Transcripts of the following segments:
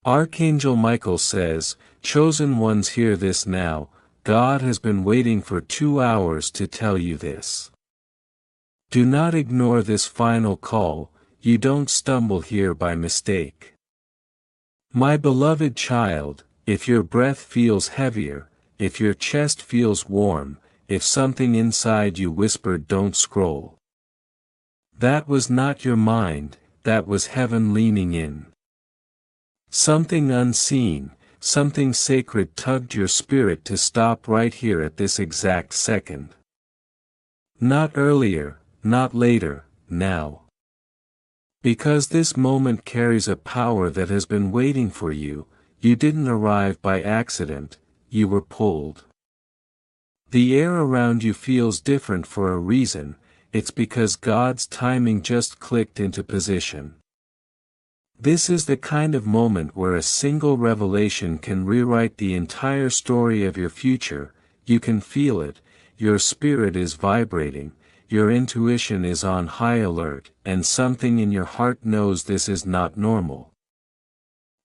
Archangel Michael says, "Chosen ones, hear this now. God has been waiting for 2 hours to tell you this. Do not ignore this final call, you don't stumble here by mistake. My beloved child, if your breath feels heavier, if your chest feels warm, if something inside you whispered don't scroll. That was not your mind, that was heaven leaning in. Something unseen, something sacred tugged your spirit to stop right here at this exact second. Not earlier, not later, now. Because this moment carries a power that has been waiting for you, you didn't arrive by accident, you were pulled. The air around you feels different for a reason, it's because God's timing just clicked into position. This is the kind of moment where a single revelation can rewrite the entire story of your future. You can feel it, your spirit is vibrating, your intuition is on high alert, and something in your heart knows this is not normal.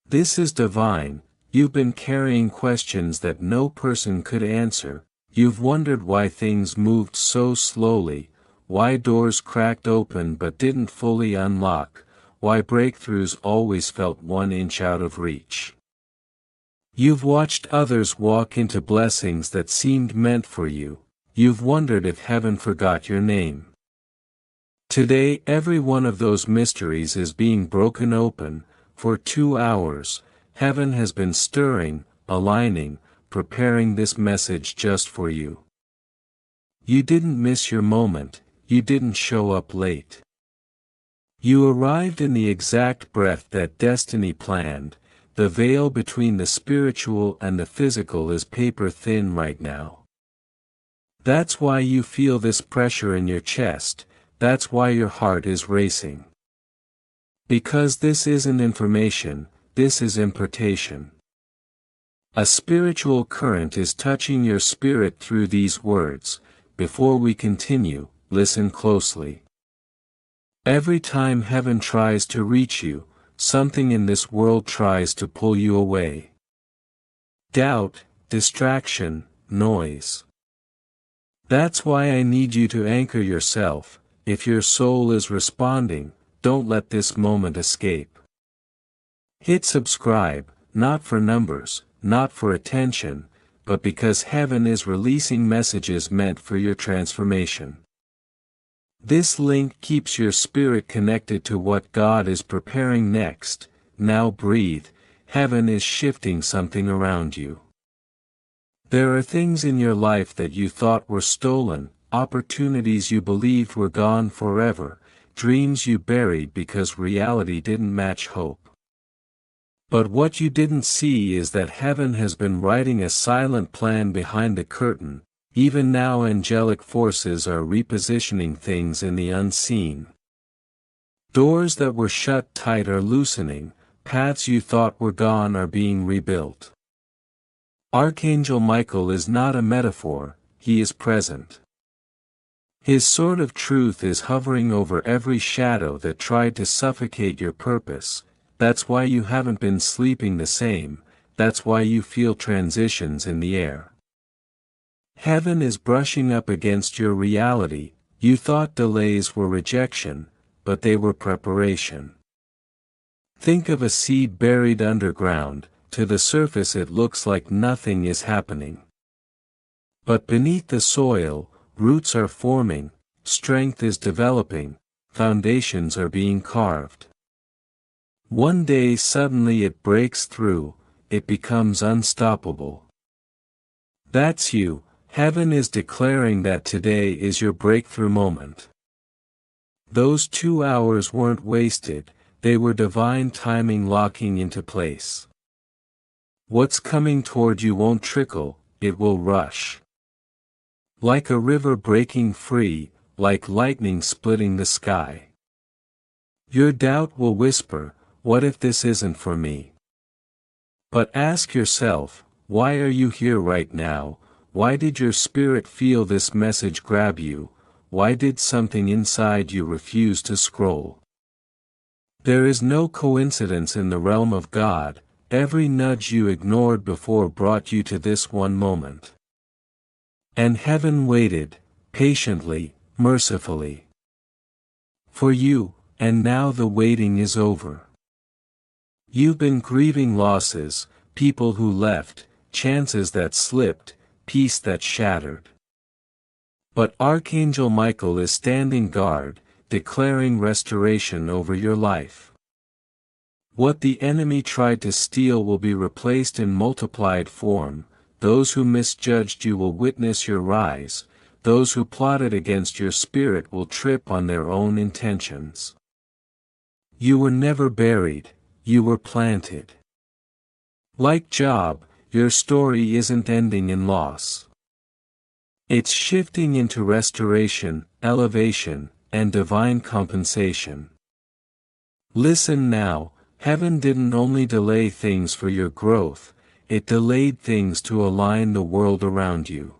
This is divine. You've been carrying questions that no person could answer. You've wondered why things moved so slowly, why doors cracked open but didn't fully unlock, why breakthroughs always felt 1 inch out of reach. You've watched others walk into blessings that seemed meant for you. You've wondered if heaven forgot your name. Today every one of those mysteries is being broken open. For 2 hours, heaven has been stirring, aligning, preparing this message just for you. You didn't miss your moment, you didn't show up late. You arrived in the exact breath that destiny planned. The veil between the spiritual and the physical is paper thin right now. That's why you feel this pressure in your chest, that's why your heart is racing. Because this isn't information, this is impartation. A spiritual current is touching your spirit through these words. Before we continue, listen closely. Every time heaven tries to reach you, something in this world tries to pull you away. Doubt, distraction, noise. That's why I need you to anchor yourself. If your soul is responding, don't let this moment escape. Hit subscribe, not for numbers, not for attention, but because heaven is releasing messages meant for your transformation. This link keeps your spirit connected to what God is preparing next. Now breathe, heaven is shifting something around you. There are things in your life that you thought were stolen, opportunities you believed were gone forever, dreams you buried because reality didn't match hope. But what you didn't see is that heaven has been writing a silent plan behind the curtain. Even now angelic forces are repositioning things in the unseen. Doors that were shut tight are loosening, paths you thought were gone are being rebuilt. Archangel Michael is not a metaphor, he is present. His sword of truth is hovering over every shadow that tried to suffocate your purpose. That's why you haven't been sleeping the same, that's why you feel transitions in the air. Heaven is brushing up against your reality. You thought delays were rejection, but they were preparation. Think of a seed buried underground. To the surface it looks like nothing is happening. But beneath the soil, roots are forming, strength is developing, foundations are being carved. One day suddenly it breaks through, it becomes unstoppable. That's you. Heaven is declaring that today is your breakthrough moment. Those 2 hours weren't wasted, they were divine timing locking into place. What's coming toward you won't trickle, it will rush. Like a river breaking free, like lightning splitting the sky. Your doubt will whisper, what if this isn't for me? But ask yourself, why are you here right now? Why did your spirit feel this message grab you? Why did something inside you refuse to scroll? There is no coincidence in the realm of God. every nudge you ignored before brought you to this one moment. And heaven waited, patiently, mercifully, for you, and now the waiting is over. You've been grieving losses, people who left, chances that slipped, peace that shattered. But Archangel Michael is standing guard, declaring restoration over your life. What the enemy tried to steal will be replaced in multiplied form. Those who misjudged you will witness your rise, those who plotted against your spirit will trip on their own intentions. You were never buried, you were planted. Like Job, your story isn't ending in loss. It's shifting into restoration, elevation, and divine compensation. Listen now, heaven didn't only delay things for your growth, it delayed things to align the world around you.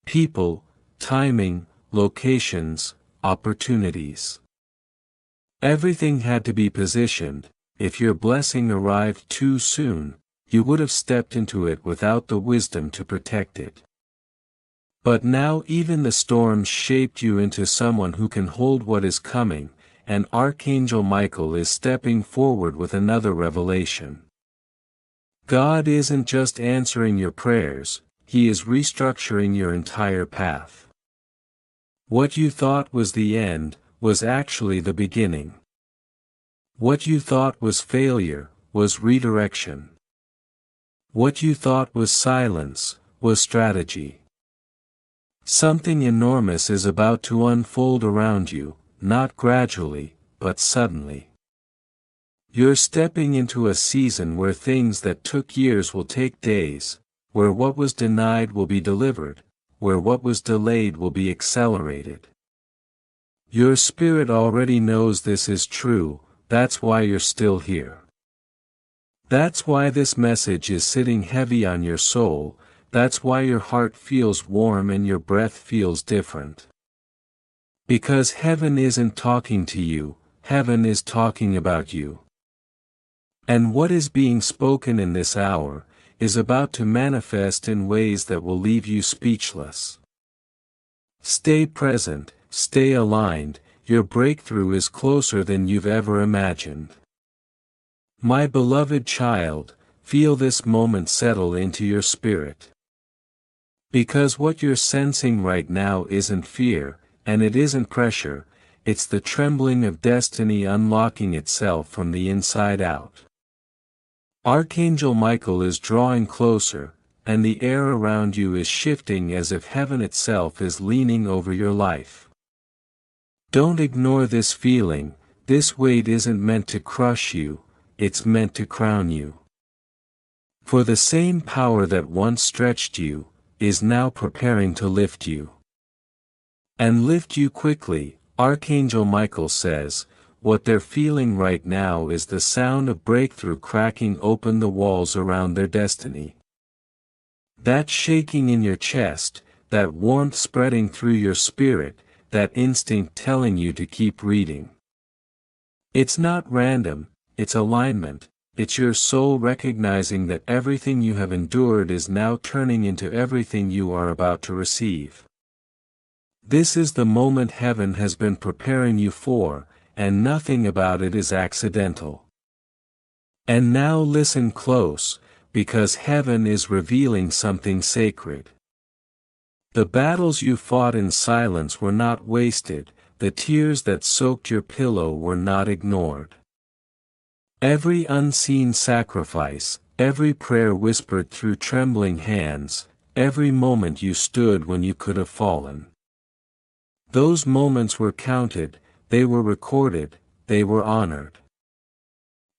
People, timing, locations, opportunities. Everything had to be positioned. If your blessing arrived too soon, you would have stepped into it without the wisdom to protect it. But now even the storms shaped you into someone who can hold what is coming, and Archangel Michael is stepping forward with another revelation. God isn't just answering your prayers, He is restructuring your entire path. What you thought was the end, was actually the beginning. What you thought was failure, was redirection. What you thought was silence, was strategy. Something enormous is about to unfold around you, not gradually, but suddenly. You're stepping into a season where things that took years will take days, where what was denied will be delivered, where what was delayed will be accelerated. Your spirit already knows this is true, that's why you're still here. That's why this message is sitting heavy on your soul, that's why your heart feels warm and your breath feels different. Because heaven isn't talking to you, heaven is talking about you. And what is being spoken in this hour, is about to manifest in ways that will leave you speechless. Stay present, stay aligned, your breakthrough is closer than you've ever imagined. My beloved child, feel this moment settle into your spirit. Because what you're sensing right now isn't fear, and it isn't pressure, it's the trembling of destiny unlocking itself from the inside out. Archangel Michael is drawing closer, and the air around you is shifting as if heaven itself is leaning over your life. Don't ignore this feeling, this weight isn't meant to crush you, it's meant to crown you. For the same power that once stretched you, is now preparing to lift you. And lift you quickly, Archangel Michael says. What they're feeling right now is the sound of breakthrough cracking open the walls around their destiny. That shaking in your chest, that warmth spreading through your spirit, that instinct telling you to keep reading. It's not random, it's alignment, it's your soul recognizing that everything you have endured is now turning into everything you are about to receive. This is the moment heaven has been preparing you for, and nothing about it is accidental. And now listen close, because heaven is revealing something sacred. The battles you fought in silence were not wasted, the tears that soaked your pillow were not ignored. Every unseen sacrifice, every prayer whispered through trembling hands, every moment you stood when you could have fallen. Those moments were counted, they were recorded, they were honored.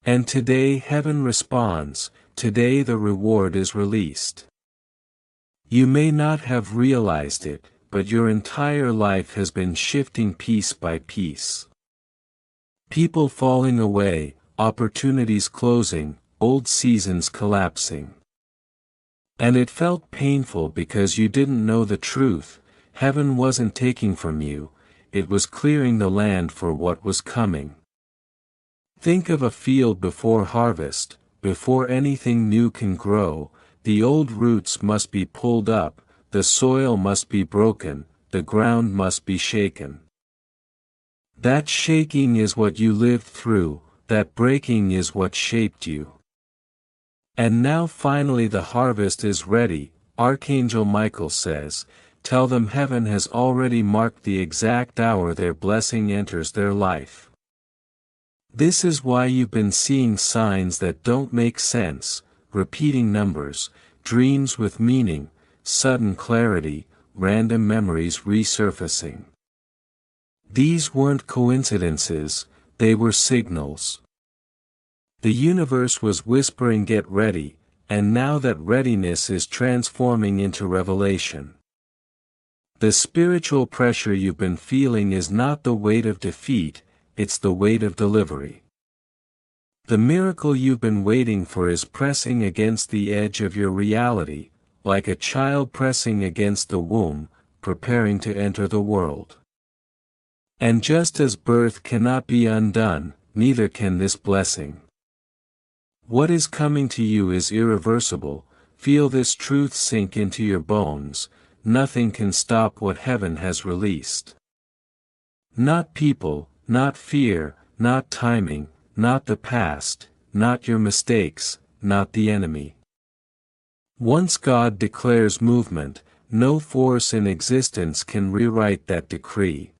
And today heaven responds, today the reward is released. You may not have realized it, but your entire life has been shifting piece by piece. People falling away, opportunities closing, old seasons collapsing. And it felt painful because you didn't know the truth, heaven wasn't taking from you, it was clearing the land for what was coming. Think of a field before harvest, before anything new can grow, the old roots must be pulled up, the soil must be broken, the ground must be shaken. That shaking is what you lived through, that breaking is what shaped you. And now finally the harvest is ready, Archangel Michael says, tell them heaven has already marked the exact hour their blessing enters their life. This is why you've been seeing signs that don't make sense, repeating numbers, dreams with meaning, sudden clarity, random memories resurfacing. These weren't coincidences, they were signals. The universe was whispering get ready, and now that readiness is transforming into revelation. The spiritual pressure you've been feeling is not the weight of defeat, it's the weight of delivery. The miracle you've been waiting for is pressing against the edge of your reality, like a child pressing against the womb, preparing to enter the world. And just as birth cannot be undone, neither can this blessing. What is coming to you is irreversible, feel this truth sink into your bones, nothing can stop what heaven has released. Not people, not fear, not timing, not the past, not your mistakes, not the enemy. Once God declares movement, no force in existence can rewrite that decree.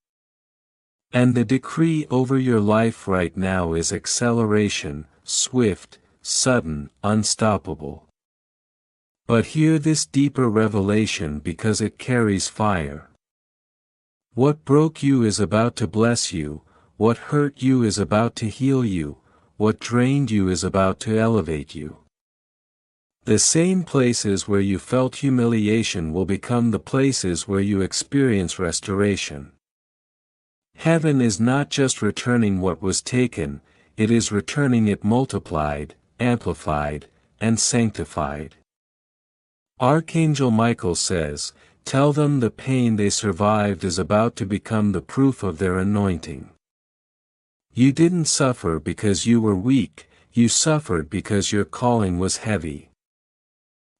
And the decree over your life right now is acceleration, swift, sudden, unstoppable. But hear this deeper revelation because it carries fire. What broke you is about to bless you, what hurt you is about to heal you, what drained you is about to elevate you. The same places where you felt humiliation will become the places where you experience restoration. Heaven is not just returning what was taken, it is returning it multiplied, amplified, and sanctified. Archangel Michael says, tell them the pain they survived is about to become the proof of their anointing. You didn't suffer because you were weak, you suffered because your calling was heavy.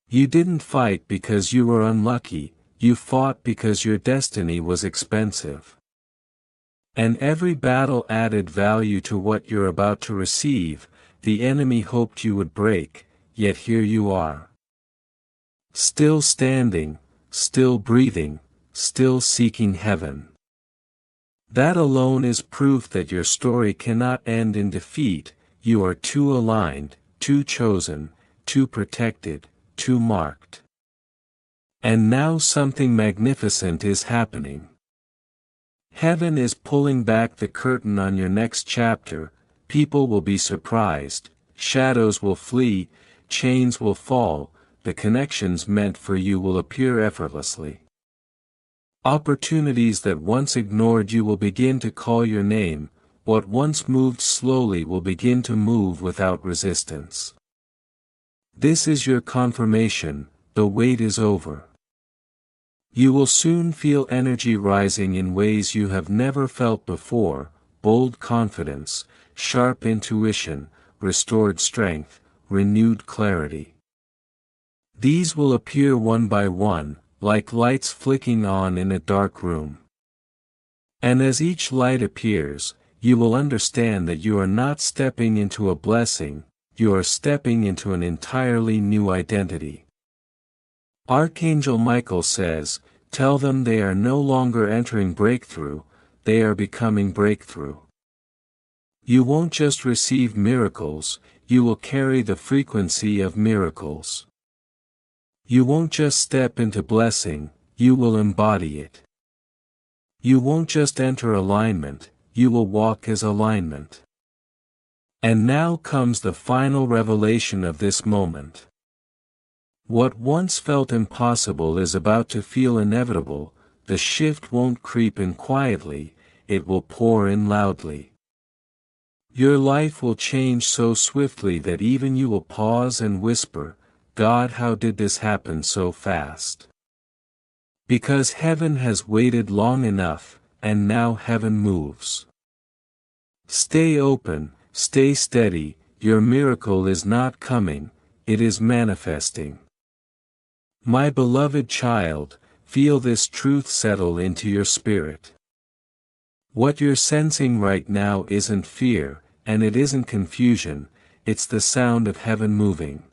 You didn't fight because you were unlucky, you fought because your destiny was expensive. And every battle added value to what you're about to receive, the enemy hoped you would break, yet here you are. Still standing, still breathing, still seeking heaven. That alone is proof that your story cannot end in defeat, you are too aligned, too chosen, too protected, too marked. And now something magnificent is happening. Heaven is pulling back the curtain on your next chapter, people will be surprised, shadows will flee, chains will fall, the connections meant for you will appear effortlessly. Opportunities that once ignored you will begin to call your name, what once moved slowly will begin to move without resistance. This is your confirmation, the wait is over. You will soon feel energy rising in ways you have never felt before, bold confidence, sharp intuition, restored strength, renewed clarity. These will appear one by one, like lights flicking on in a dark room. And as each light appears, you will understand that you are not stepping into a blessing, you are stepping into an entirely new identity. Archangel Michael says, tell them they are no longer entering breakthrough, they are becoming breakthrough. You won't just receive miracles, you will carry the frequency of miracles. You won't just step into blessing, you will embody it. You won't just enter alignment, you will walk as alignment. And now comes the final revelation of this moment. What once felt impossible is about to feel inevitable, the shift won't creep in quietly, it will pour in loudly. Your life will change so swiftly that even you will pause and whisper, God, how did this happen so fast? Because heaven has waited long enough, and now heaven moves. Stay open, stay steady, your miracle is not coming, it is manifesting. My beloved child, feel this truth settle into your spirit. What you're sensing right now isn't fear, and it isn't confusion, it's the sound of heaven moving.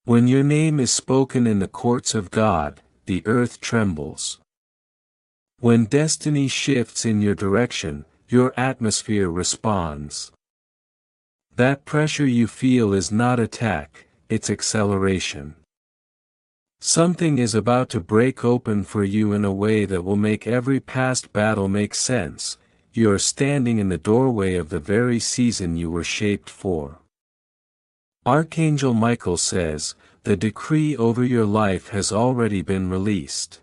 When your name is spoken in the courts of God, the earth trembles. When destiny shifts in your direction, your atmosphere responds. That pressure you feel is not attack, it's acceleration. Something is about to break open for you in a way that will make every past battle make sense. You are standing in the doorway of the very season you were shaped for. Archangel Michael says, the decree over your life has already been released.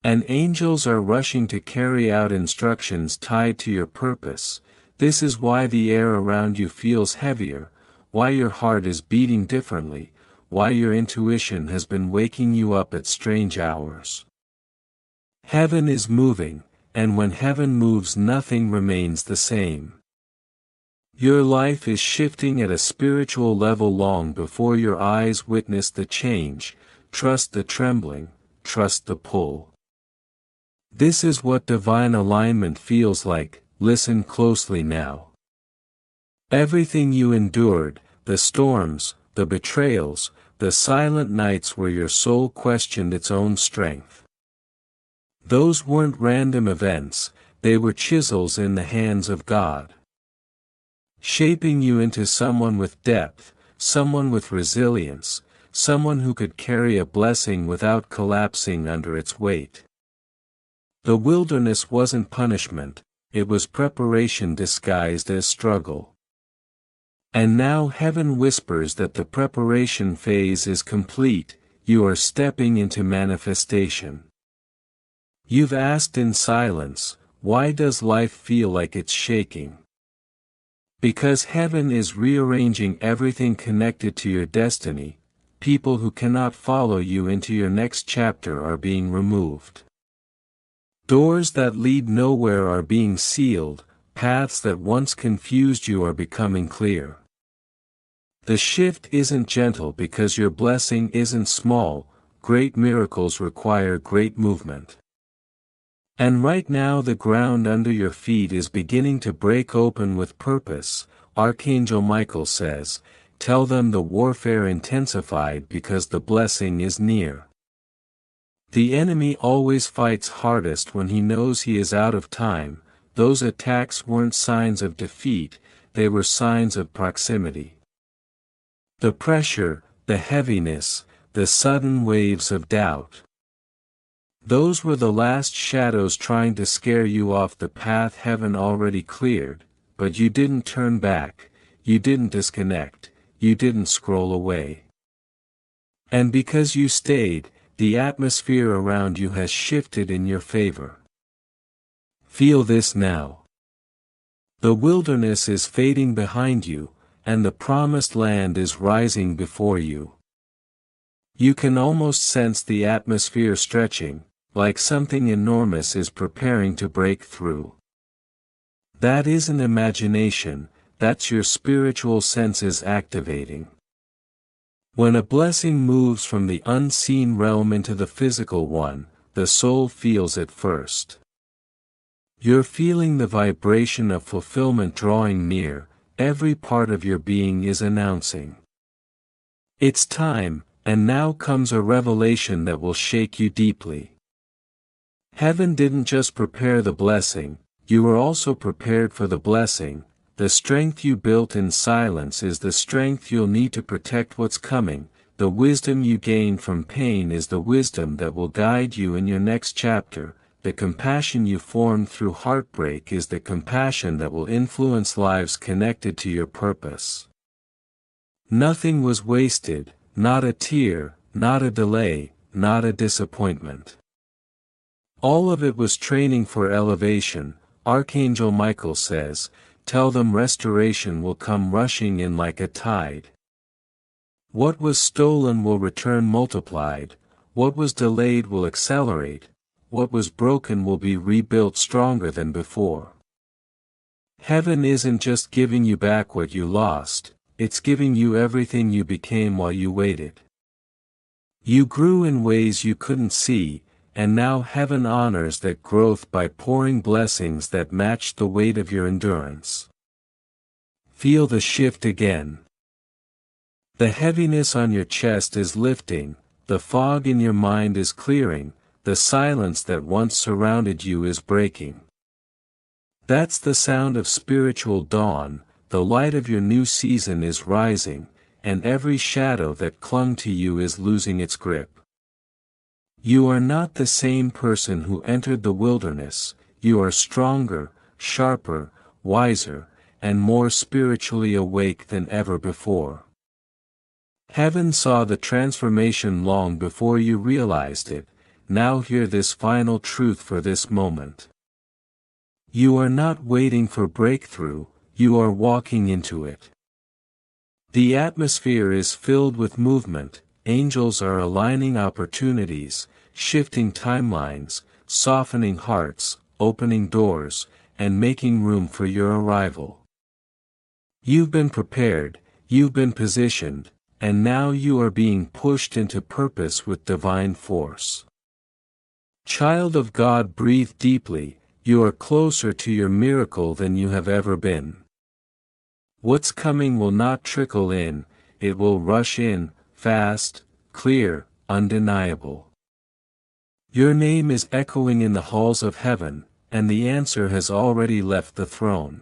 And angels are rushing to carry out instructions tied to your purpose. This is why the air around you feels heavier, why your heart is beating differently, why your intuition has been waking you up at strange hours. Heaven is moving, and when heaven moves nothing remains the same. Your life is shifting at a spiritual level long before your eyes witness the change. Trust the trembling, trust the pull. This is what divine alignment feels like. Listen closely now. Everything you endured, the storms, the betrayals, the silent nights where your soul questioned its own strength. Those weren't random events, they were chisels in the hands of God. Shaping you into someone with depth, someone with resilience, someone who could carry a blessing without collapsing under its weight. The wilderness wasn't punishment, it was preparation disguised as struggle. And now heaven whispers that the preparation phase is complete, you are stepping into manifestation. You've asked in silence, why does life feel like it's shaking? Because heaven is rearranging everything connected to your destiny. People who cannot follow you into your next chapter are being removed. Doors that lead nowhere are being sealed, paths that once confused you are becoming clear. The shift isn't gentle because your blessing isn't small, great miracles require great movement. And right now the ground under your feet is beginning to break open with purpose. Archangel Michael says, tell them the warfare intensified because the blessing is near. The enemy always fights hardest when he knows he is out of time. Those attacks weren't signs of defeat, they were signs of proximity. The pressure, the heaviness, the sudden waves of doubt. Those were the last shadows trying to scare you off the path heaven already cleared, but you didn't turn back, you didn't disconnect, you didn't scroll away. And because you stayed, the atmosphere around you has shifted in your favor. Feel this now. The wilderness is fading behind you, and the promised land is rising before you. You can almost sense the atmosphere stretching, like something enormous is preparing to break through. That isn't imagination, that's your spiritual senses activating. When a blessing moves from the unseen realm into the physical one, the soul feels it first. You're feeling the vibration of fulfillment drawing near, every part of your being is announcing. It's time, and now comes a revelation that will shake you deeply. Heaven didn't just prepare the blessing, you were also prepared for the blessing. The strength you built in silence is the strength you'll need to protect what's coming. The wisdom you gain from pain is the wisdom that will guide you in your next chapter. The compassion you formed through heartbreak is the compassion that will influence lives connected to your purpose. Nothing was wasted, not a tear, not a delay, not a disappointment. All of it was training for elevation. Archangel Michael says, tell them restoration will come rushing in like a tide. What was stolen will return multiplied, what was delayed will accelerate, what was broken will be rebuilt stronger than before. Heaven isn't just giving you back what you lost, it's giving you everything you became while you waited. You grew in ways you couldn't see, and now heaven honors that growth by pouring blessings that match the weight of your endurance. Feel the shift again. The heaviness on your chest is lifting, the fog in your mind is clearing, the silence that once surrounded you is breaking. That's the sound of spiritual dawn, the light of your new season is rising, and every shadow that clung to you is losing its grip. You are not the same person who entered the wilderness, you are stronger, sharper, wiser, and more spiritually awake than ever before. Heaven saw the transformation long before you realized it, now hear this final truth for this moment. You are not waiting for breakthrough, you are walking into it. The atmosphere is filled with movement, angels are aligning opportunities, shifting timelines, softening hearts, opening doors, and making room for your arrival. You've been prepared, you've been positioned, and now you are being pushed into purpose with divine force. Child of God, breathe deeply, you are closer to your miracle than you have ever been. What's coming will not trickle in, it will rush in, fast, clear, undeniable. Your name is echoing in the halls of heaven, and the answer has already left the throne.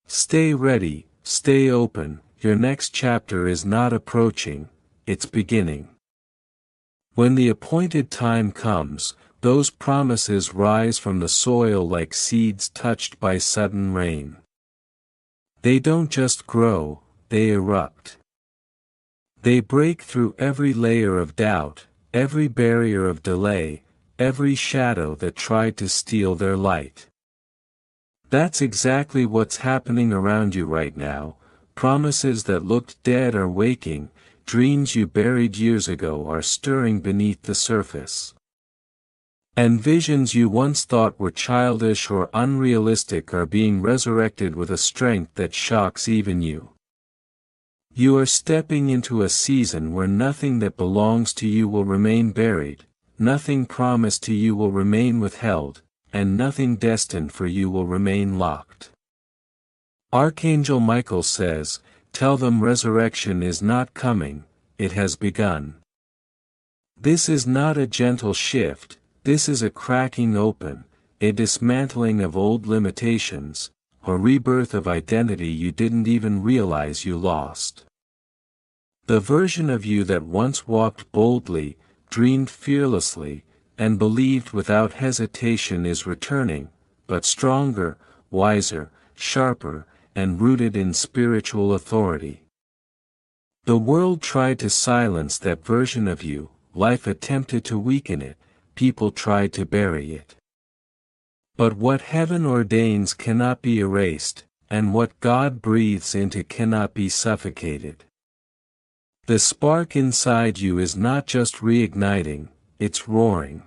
Stay ready, stay open, your next chapter is not approaching, it's beginning. When the appointed time comes, those promises rise from the soil like seeds touched by sudden rain. They don't just grow, they erupt. They break through every layer of doubt, every barrier of delay, every shadow that tried to steal their light. That's exactly what's happening around you right now. Promises that looked dead are waking, dreams you buried years ago are stirring beneath the surface. And visions you once thought were childish or unrealistic are being resurrected with a strength that shocks even you. You are stepping into a season where nothing that belongs to you will remain buried, nothing promised to you will remain withheld, and nothing destined for you will remain locked. Archangel Michael says, "Tell them resurrection is not coming, it has begun." This is not a gentle shift, this is a cracking open, a dismantling of old limitations, a rebirth of identity you didn't even realize you lost. The version of you that once walked boldly, dreamed fearlessly, and believed without hesitation is returning, but stronger, wiser, sharper, and rooted in spiritual authority. The world tried to silence that version of you, life attempted to weaken it, people tried to bury it. But what heaven ordains cannot be erased, and what God breathes into cannot be suffocated. The spark inside you is not just reigniting, it's roaring.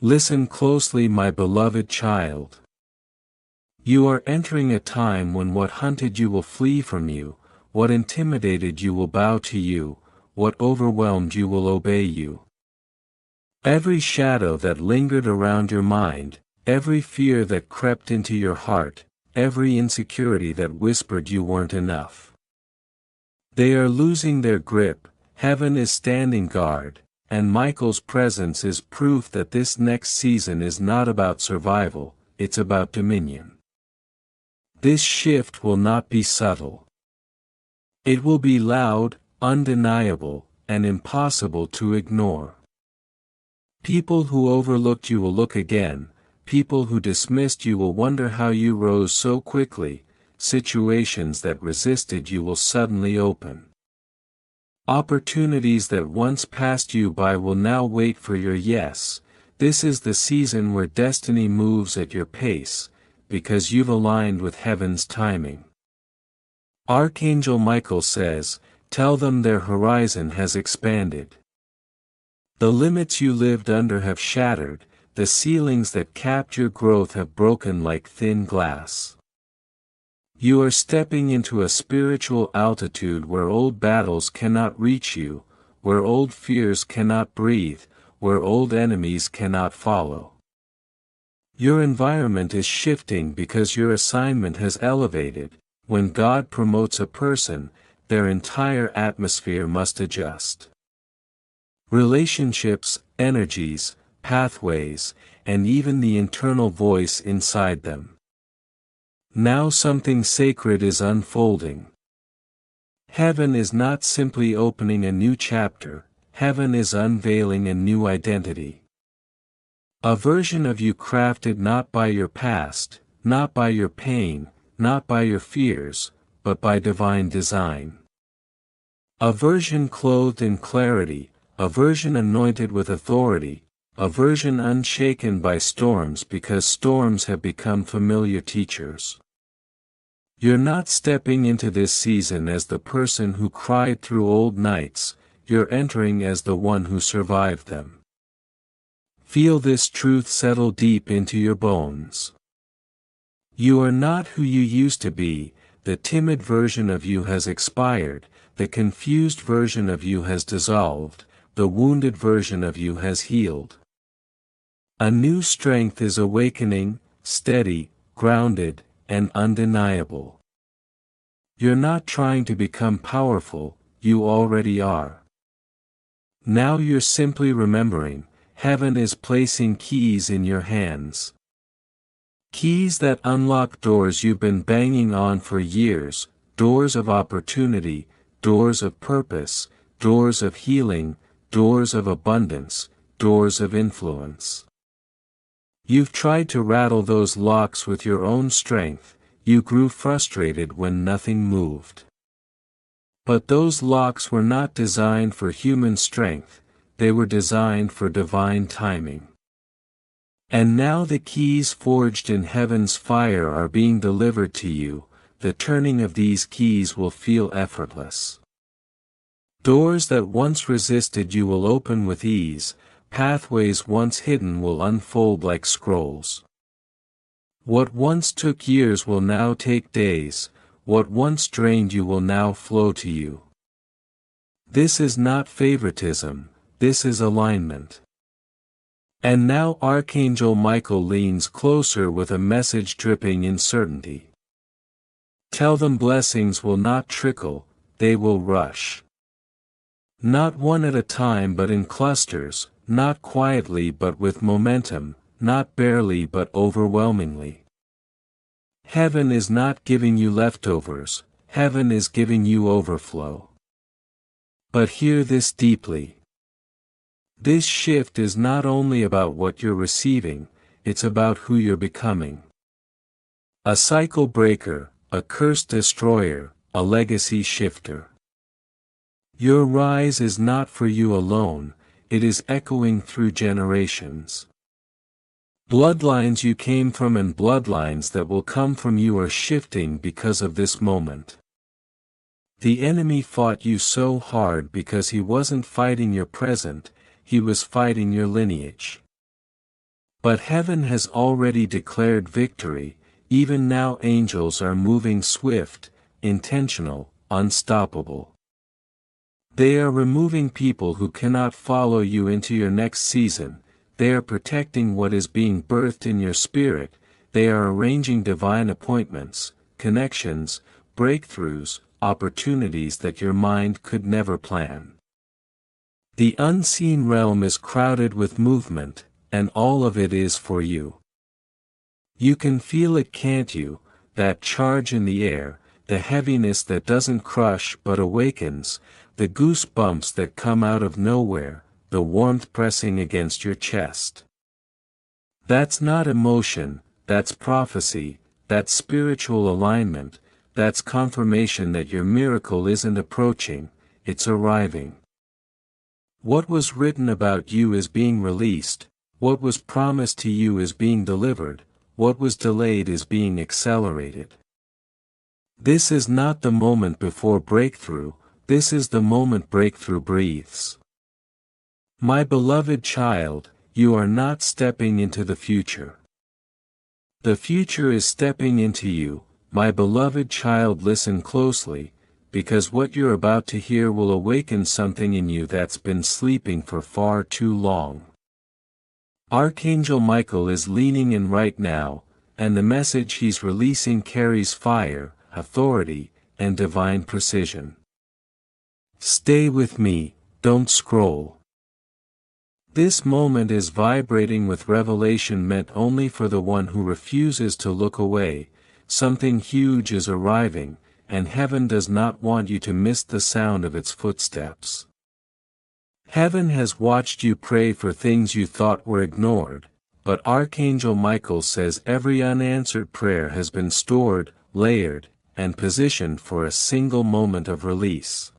Listen closely, my beloved child. You are entering a time when what hunted you will flee from you, what intimidated you will bow to you, what overwhelmed you will obey you. Every shadow that lingered around your mind, every fear that crept into your heart, every insecurity that whispered you weren't enough. They are losing their grip, heaven is standing guard, and Michael's presence is proof that this next season is not about survival, it's about dominion. This shift will not be subtle. It will be loud, undeniable, and impossible to ignore. People who overlooked you will look again, people who dismissed you will wonder how you rose so quickly, situations that resisted you will suddenly open. Opportunities that once passed you by will now wait for your yes. This is the season where destiny moves at your pace, because you've aligned with heaven's timing. Archangel Michael says, "Tell them their horizon has expanded. The limits you lived under have shattered, the ceilings that capped your growth have broken like thin glass. You are stepping into a spiritual altitude where old battles cannot reach you, where old fears cannot breathe, where old enemies cannot follow. Your environment is shifting because your assignment has elevated. When God promotes a person, their entire atmosphere must adjust. Relationships, energies, pathways, and even the internal voice inside them. Now something sacred is unfolding. Heaven is not simply opening a new chapter, heaven is unveiling a new identity. A version of you crafted not by your past, not by your pain, not by your fears, but by divine design. A version clothed in clarity, a version anointed with authority, a version unshaken by storms because storms have become familiar teachers. You're not stepping into this season as the person who cried through old nights, you're entering as the one who survived them. Feel this truth settle deep into your bones. You are not who you used to be, the timid version of you has expired, the confused version of you has dissolved, the wounded version of you has healed. A new strength is awakening, steady, grounded, and undeniable. You're not trying to become powerful, you already are. Now you're simply remembering, heaven is placing keys in your hands. Keys that unlock doors you've been banging on for years, doors of opportunity, doors of purpose, doors of healing, doors of abundance, doors of influence. You've tried to rattle those locks with your own strength, you grew frustrated when nothing moved. But those locks were not designed for human strength, they were designed for divine timing. And now the keys forged in heaven's fire are being delivered to you, the turning of these keys will feel effortless. Doors that once resisted you will open with ease, pathways once hidden will unfold like scrolls. What once took years will now take days, what once drained you will now flow to you. This is not favoritism, this is alignment. And now Archangel Michael leans closer with a message dripping in certainty. Tell them blessings will not trickle, they will rush. Not one at a time but in clusters, not quietly but with momentum, not barely but overwhelmingly. Heaven is not giving you leftovers, heaven is giving you overflow. But hear this deeply. This shift is not only about what you're receiving, it's about who you're becoming. A cycle breaker, a curse destroyer, a legacy shifter. Your rise is not for you alone, it is echoing through generations. Bloodlines you came from and bloodlines that will come from you are shifting because of this moment. The enemy fought you so hard because he wasn't fighting your present, he was fighting your lineage. But heaven has already declared victory, even now angels are moving swift, intentional, unstoppable. They are removing people who cannot follow you into your next season, they are protecting what is being birthed in your spirit, they are arranging divine appointments, connections, breakthroughs, opportunities that your mind could never plan. The unseen realm is crowded with movement, and all of it is for you. You can feel it, can't you, that charge in the air, the heaviness that doesn't crush but awakens, the goosebumps that come out of nowhere, the warmth pressing against your chest. That's not emotion, that's prophecy, that's spiritual alignment, that's confirmation that your miracle isn't approaching, it's arriving. What was written about you is being released, what was promised to you is being delivered, what was delayed is being accelerated. This is not the moment before breakthrough, this is the moment breakthrough breathes. My beloved child, you are not stepping into the future. The future is stepping into you, my beloved child. Listen closely, because what you're about to hear will awaken something in you that's been sleeping for far too long. Archangel Michael is leaning in right now, and the message he's releasing carries fire, authority, and divine precision. Stay with me, don't scroll. This moment is vibrating with revelation meant only for the one who refuses to look away. Something huge is arriving, and heaven does not want you to miss the sound of its footsteps. Heaven has watched you pray for things you thought were ignored, but Archangel Michael says every unanswered prayer has been stored, layered, and positioned for a single moment of release.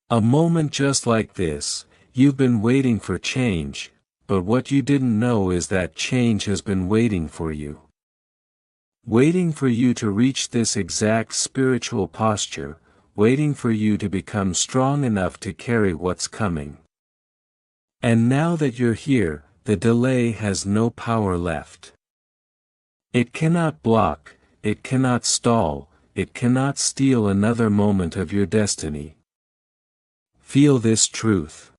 A moment just like this. You've been waiting for change, but what you didn't know is that change has been waiting for you. Waiting for you to reach this exact spiritual posture, waiting for you to become strong enough to carry what's coming. And now that you're here, the delay has no power left. It cannot block, it cannot stall, it cannot steal another moment of your destiny. Feel this truth.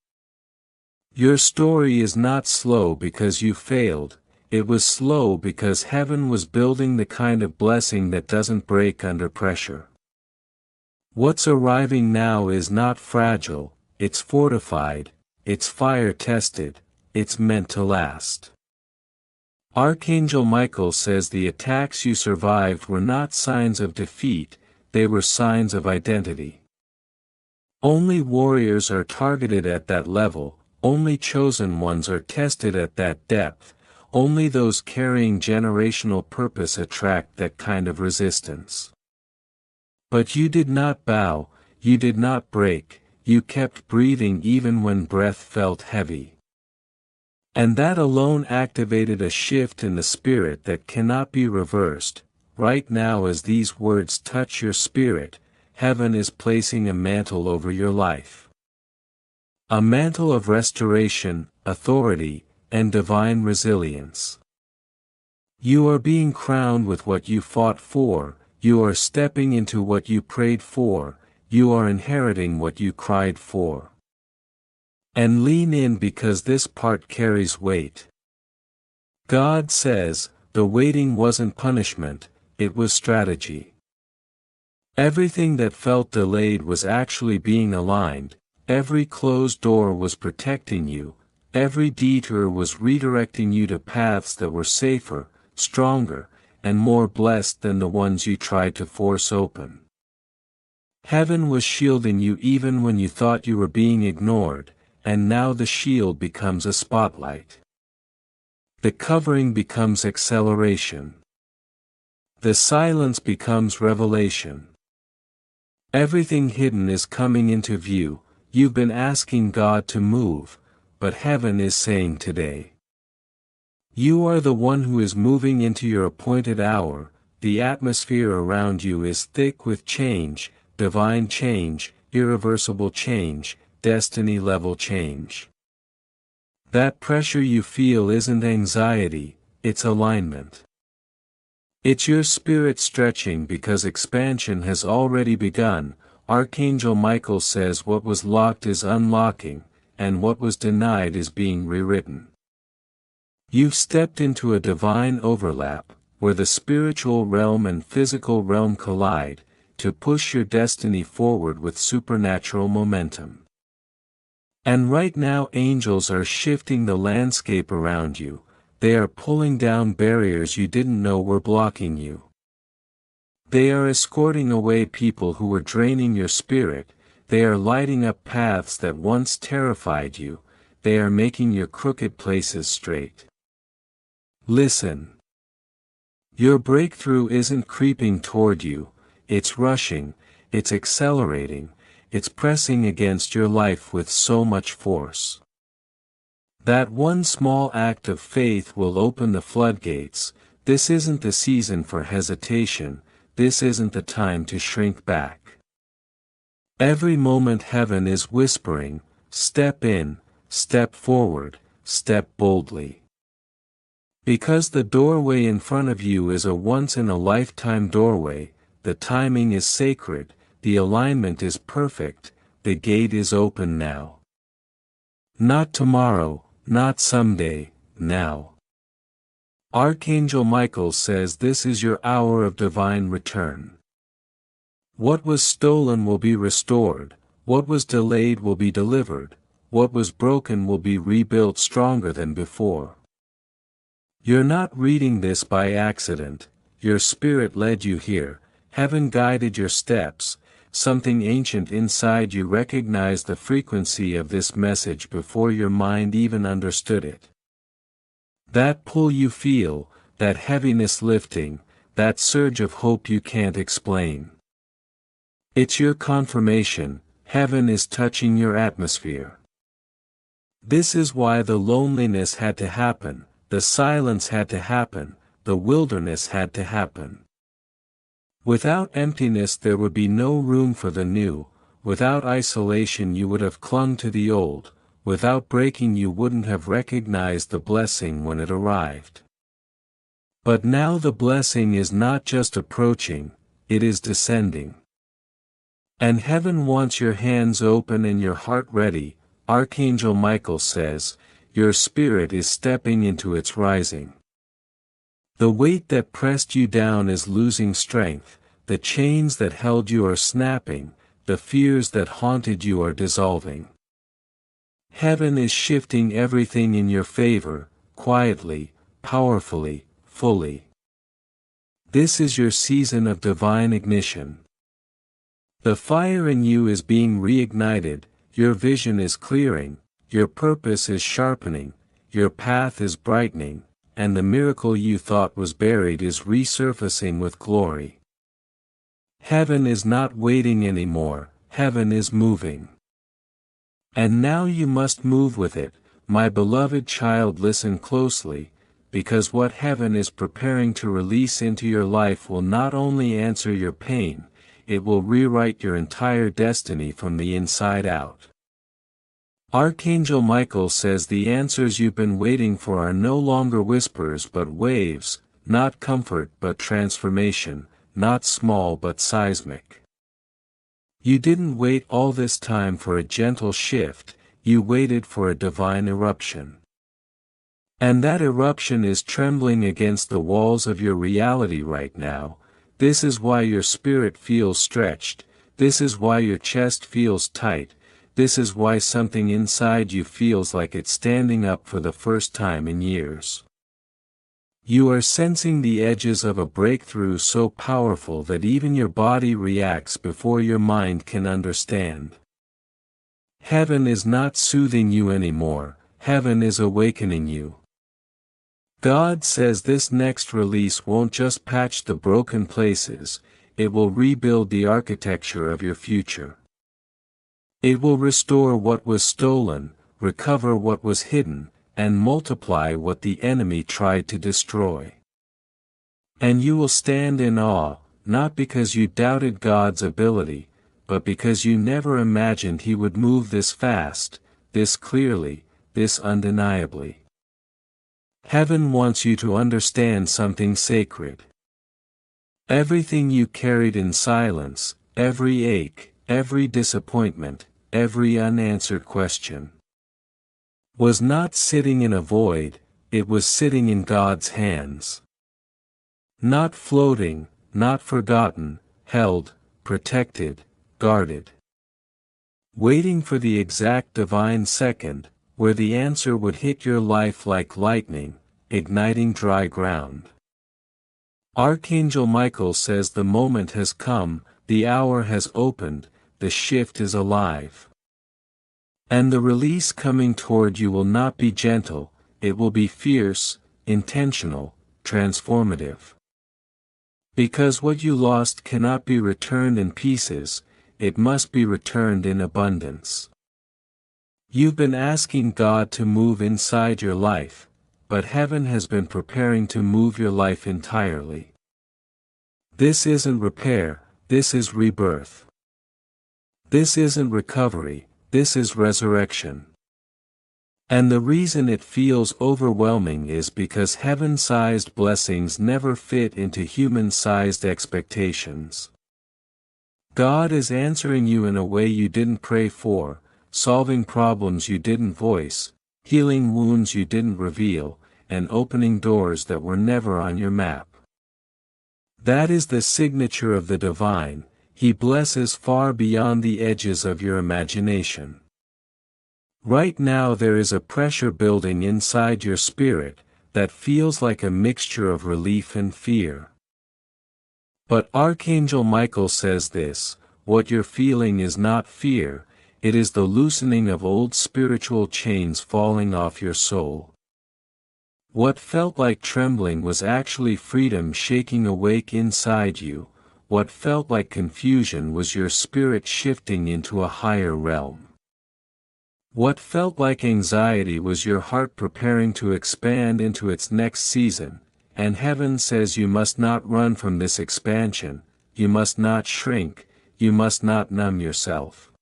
Your story is not slow because you failed, it was slow because heaven was building the kind of blessing that doesn't break under pressure. What's arriving now is not fragile, it's fortified, it's fire-tested, it's meant to last. Archangel Michael says the attacks you survived were not signs of defeat, they were signs of identity. Only warriors are targeted at that level. Only chosen ones are tested at that depth, only those carrying generational purpose attract that kind of resistance. But you did not bow, you did not break, you kept breathing even when breath felt heavy. And that alone activated a shift in the spirit that cannot be reversed. Right now, as these words touch your spirit, heaven is placing a mantle over your life. A mantle of restoration, authority, and divine resilience. You are being crowned with what you fought for, you are stepping into what you prayed for, you are inheriting what you cried for. And lean in because this part carries weight. God says, the waiting wasn't punishment, it was strategy. Everything that felt delayed was actually being aligned. Every closed door was protecting you, every detour was redirecting you to paths that were safer, stronger, and more blessed than the ones you tried to force open. Heaven was shielding you even when you thought you were being ignored, and now the shield becomes a spotlight. The covering becomes acceleration. The silence becomes revelation. Everything hidden is coming into view. You've been asking God to move, but heaven is saying today. You are the one who is moving into your appointed hour. The atmosphere around you is thick with change, divine change, irreversible change, destiny-level change. That pressure you feel isn't anxiety, it's alignment. It's your spirit stretching because expansion has already begun. Archangel Michael says what was locked is unlocking, and what was denied is being rewritten. You've stepped into a divine overlap, where the spiritual realm and physical realm collide, to push your destiny forward with supernatural momentum. And right now angels are shifting the landscape around you, they are pulling down barriers you didn't know were blocking you. They are escorting away people who were draining your spirit, they are lighting up paths that once terrified you, they are making your crooked places straight. Listen. Your breakthrough isn't creeping toward you, it's rushing, it's accelerating, it's pressing against your life with so much force. That one small act of faith will open the floodgates. This isn't the season for hesitation. This isn't the time to shrink back. Every moment heaven is whispering, step in, step forward, step boldly. Because the doorway in front of you is a once-in-a-lifetime doorway, the timing is sacred, the alignment is perfect, the gate is open now. Not tomorrow, not someday, now. Archangel Michael says this is your hour of divine return. What was stolen will be restored, what was delayed will be delivered, what was broken will be rebuilt stronger than before. You're not reading this by accident, your spirit led you here, heaven guided your steps, something ancient inside you recognized the frequency of this message before your mind even understood it. That pull you feel, that heaviness lifting, that surge of hope you can't explain. It's your confirmation, heaven is touching your atmosphere. This is why the loneliness had to happen, the silence had to happen, the wilderness had to happen. Without emptiness there would be no room for the new, without isolation you would have clung to the old, without breaking you wouldn't have recognized the blessing when it arrived. But now the blessing is not just approaching, it is descending. And heaven wants your hands open and your heart ready, Archangel Michael says, your spirit is stepping into its rising. The weight that pressed you down is losing strength, the chains that held you are snapping, the fears that haunted you are dissolving. Heaven is shifting everything in your favor, quietly, powerfully, fully. This is your season of divine ignition. The fire in you is being reignited, your vision is clearing, your purpose is sharpening, your path is brightening, and the miracle you thought was buried is resurfacing with glory. Heaven is not waiting anymore, heaven is moving. And now you must move with it, my beloved child, listen closely, because what heaven is preparing to release into your life will not only answer your pain, it will rewrite your entire destiny from the inside out. Archangel Michael says the answers you've been waiting for are no longer whispers but waves, not comfort but transformation, not small but seismic. You didn't wait all this time for a gentle shift, you waited for a divine eruption. And that eruption is trembling against the walls of your reality right now. This is why your spirit feels stretched, this is why your chest feels tight, this is why something inside you feels like it's standing up for the first time in years. You are sensing the edges of a breakthrough so powerful that even your body reacts before your mind can understand. Heaven is not soothing you anymore, heaven is awakening you. God says this next release won't just patch the broken places, it will rebuild the architecture of your future. It will restore what was stolen, recover what was hidden, and multiply what the enemy tried to destroy. And you will stand in awe, not because you doubted God's ability, but because you never imagined He would move this fast, this clearly, this undeniably. Heaven wants you to understand something sacred. Everything you carried in silence, every ache, every disappointment, every unanswered question, was not sitting in a void, it was sitting in God's hands. Not floating, not forgotten, held, protected, guarded. Waiting for the exact divine second, where the answer would hit your life like lightning, igniting dry ground. Archangel Michael says the moment has come, the hour has opened, the shift is alive. And the release coming toward you will not be gentle, it will be fierce, intentional, transformative. Because what you lost cannot be returned in pieces, it must be returned in abundance. You've been asking God to move inside your life, but heaven has been preparing to move your life entirely. This isn't repair, this is rebirth. This isn't recovery, this is resurrection. And the reason it feels overwhelming is because heaven-sized blessings never fit into human-sized expectations. God is answering you in a way you didn't pray for, solving problems you didn't voice, healing wounds you didn't reveal, and opening doors that were never on your map. That is the signature of the divine. He blesses far beyond the edges of your imagination. Right now there is a pressure building inside your spirit that feels like a mixture of relief and fear. But Archangel Michael says this: what you're feeling is not fear, it is the loosening of old spiritual chains falling off your soul. What felt like trembling was actually freedom shaking awake inside you. What felt like confusion was your spirit shifting into a higher realm. What felt like anxiety was your heart preparing to expand into its next season, and heaven says you must not run from this expansion, you must not shrink, you must not numb yourself.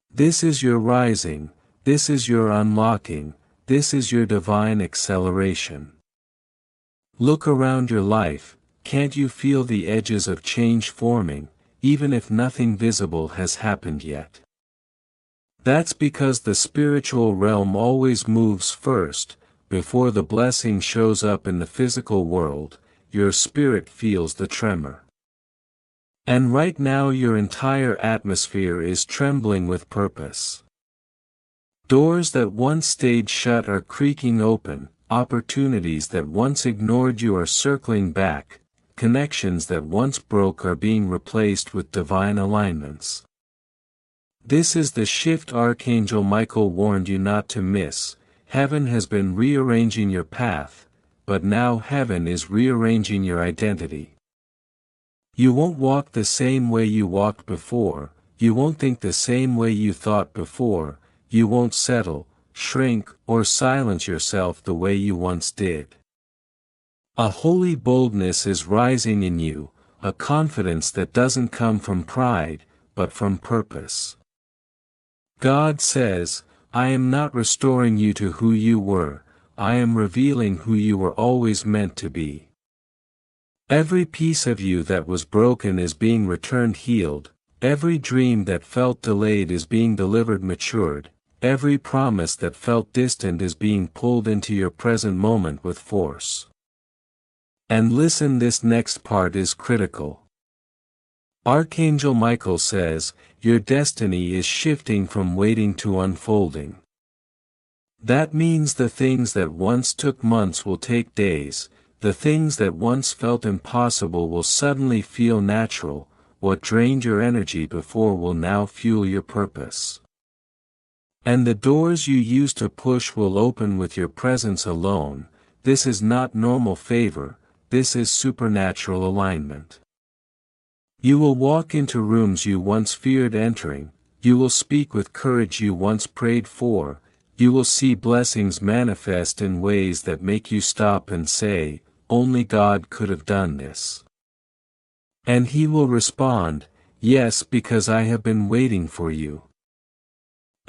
This is your rising, this is your unlocking, this is your divine acceleration. Look around your life, can't you feel the edges of change forming, even if nothing visible has happened yet? That's because the spiritual realm always moves first. Before the blessing shows up in the physical world, your spirit feels the tremor. And right now your entire atmosphere is trembling with purpose. Doors that once stayed shut are creaking open, opportunities that once ignored you are circling back, connections that once broke are being replaced with divine alignments. This is the shift Archangel Michael warned you not to miss. Heaven has been rearranging your path, but now heaven is rearranging your identity. You won't walk the same way you walked before, you won't think the same way you thought before, you won't settle, shrink, or silence yourself the way you once did. A holy boldness is rising in you, a confidence that doesn't come from pride, but from purpose. God says, I am not restoring you to who you were, I am revealing who you were always meant to be. Every piece of you that was broken is being returned healed, every dream that felt delayed is being delivered matured, every promise that felt distant is being pulled into your present moment with force. And listen, this next part is critical. Archangel Michael says, your destiny is shifting from waiting to unfolding. That means the things that once took months will take days, the things that once felt impossible will suddenly feel natural, what drained your energy before will now fuel your purpose. And the doors you used to push will open with your presence alone. This is not normal favor, this is supernatural alignment. You will walk into rooms you once feared entering, you will speak with courage you once prayed for, you will see blessings manifest in ways that make you stop and say, only God could have done this. And He will respond, yes, because I have been waiting for you.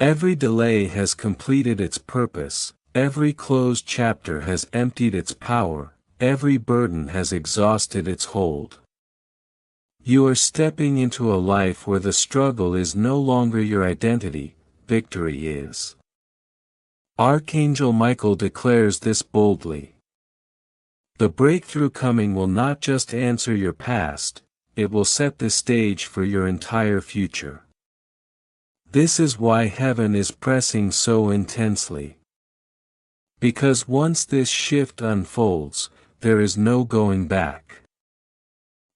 Every delay has completed its purpose, every closed chapter has emptied its power, every burden has exhausted its hold. You are stepping into a life where the struggle is no longer your identity, victory is. Archangel Michael declares this boldly. The breakthrough coming will not just answer your past, it will set the stage for your entire future. This is why heaven is pressing so intensely. Because once this shift unfolds, there is no going back.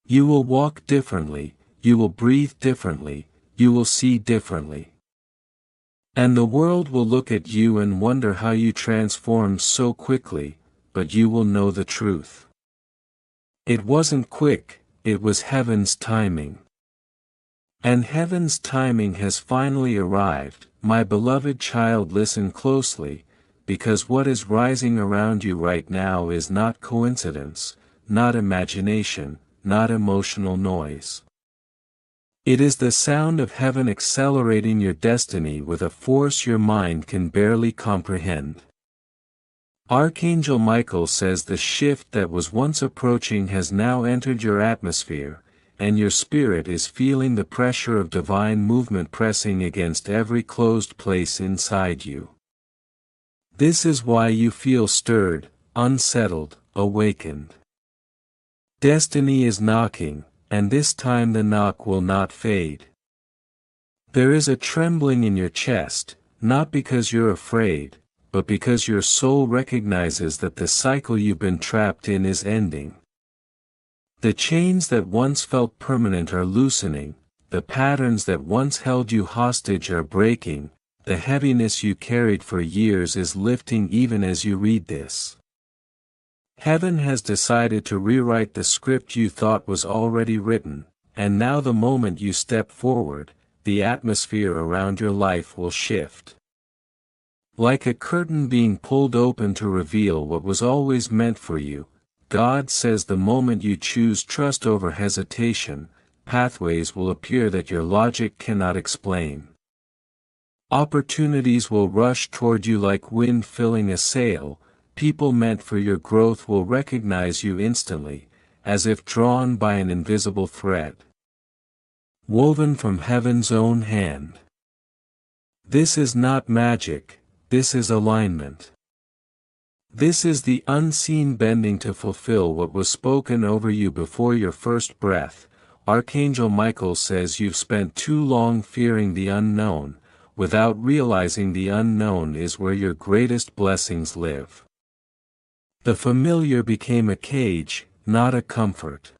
You will walk differently, you will breathe differently, you will see differently. And the world will look at you and wonder how you transformed so quickly, but you will know the truth. It wasn't quick, it was heaven's timing. And heaven's timing has finally arrived. My beloved child, listen closely, because what is rising around you right now is not coincidence, not imagination, not emotional noise. It is the sound of heaven accelerating your destiny with a force your mind can barely comprehend. Archangel Michael says the shift that was once approaching has now entered your atmosphere, and your spirit is feeling the pressure of divine movement pressing against every closed place inside you. This is why you feel stirred, unsettled, awakened. Destiny is knocking, and this time the knock will not fade. There is a trembling in your chest, not because you're afraid, but because your soul recognizes that the cycle you've been trapped in is ending. The chains that once felt permanent are loosening, the patterns that once held you hostage are breaking, the heaviness you carried for years is lifting even as you read this. Heaven has decided to rewrite the script you thought was already written, and now the moment you step forward, the atmosphere around your life will shift. Like a curtain being pulled open to reveal what was always meant for you, God says the moment you choose trust over hesitation, pathways will appear that your logic cannot explain. Opportunities will rush toward you like wind filling a sail, people meant for your growth will recognize you instantly, as if drawn by an invisible thread. Woven from heaven's own hand. This is not magic, this is alignment. This is the unseen bending to fulfill what was spoken over you before your first breath. Archangel Michael says you've spent too long fearing the unknown, without realizing the unknown is where your greatest blessings live. The familiar became a cage, not a comfort.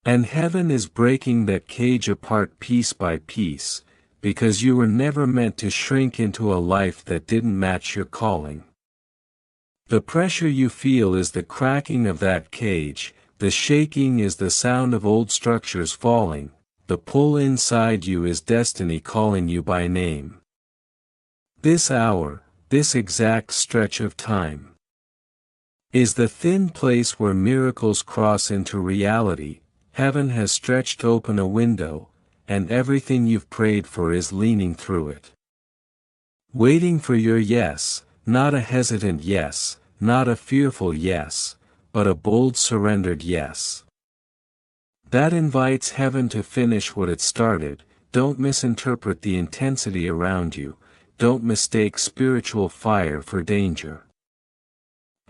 And heaven is breaking that cage apart piece by piece, because you were never meant to shrink into a life that didn't match your calling. The pressure you feel is the cracking of that cage, the shaking is the sound of old structures falling, the pull inside you is destiny calling you by name. This hour, this exact stretch of time, is the thin place where miracles cross into reality. Heaven has stretched open a window, and everything you've prayed for is leaning through it. Waiting for your yes, not a hesitant yes, not a fearful yes, but a bold surrendered yes. That invites heaven to finish what it started. Don't misinterpret the intensity around you, don't mistake spiritual fire for danger.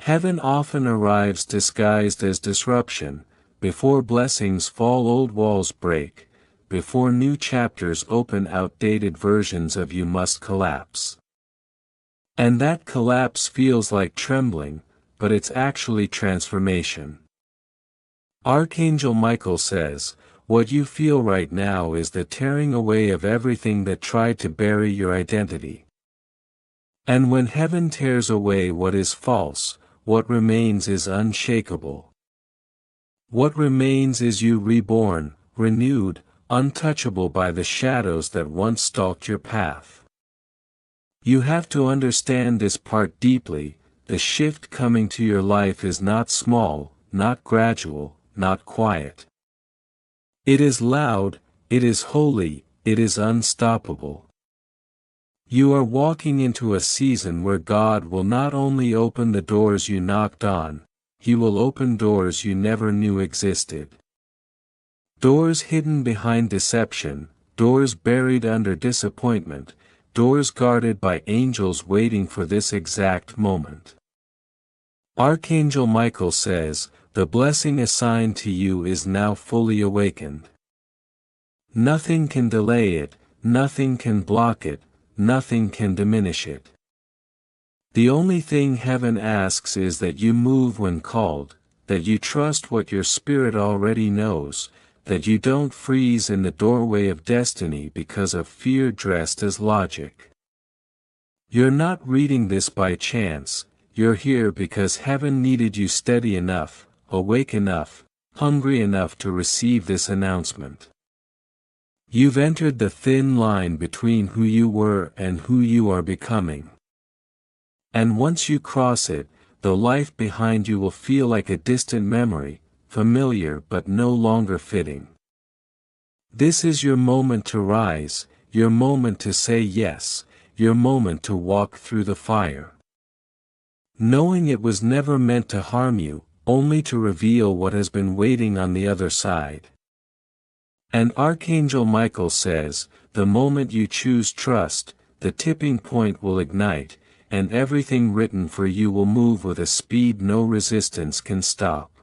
Heaven often arrives disguised as disruption. Before blessings fall, old walls break. Before new chapters open, outdated versions of you must collapse. And that collapse feels like trembling, but it's actually transformation. Archangel Michael says, what you feel right now is the tearing away of everything that tried to bury your identity. And when heaven tears away what is false, what remains is unshakable. What remains is you reborn, renewed, untouchable by the shadows that once stalked your path. You have to understand this part deeply. The shift coming to your life is not small, not gradual, not quiet. It is loud, it is holy, it is unstoppable. You are walking into a season where God will not only open the doors you knocked on, He will open doors you never knew existed. Doors hidden behind deception, doors buried under disappointment, doors guarded by angels waiting for this exact moment. Archangel Michael says, the blessing assigned to you is now fully awakened. Nothing can delay it, nothing can block it, nothing can diminish it. The only thing heaven asks is that you move when called, that you trust what your spirit already knows, that you don't freeze in the doorway of destiny because of fear dressed as logic. You're not reading this by chance, you're here because heaven needed you steady enough, awake enough, hungry enough to receive this announcement. You've entered the thin line between who you were and who you are becoming. And once you cross it, the life behind you will feel like a distant memory, familiar but no longer fitting. This is your moment to rise, your moment to say yes, your moment to walk through the fire. Knowing it was never meant to harm you, only to reveal what has been waiting on the other side. And Archangel Michael says, the moment you choose trust, the tipping point will ignite, and everything written for you will move with a speed no resistance can stop.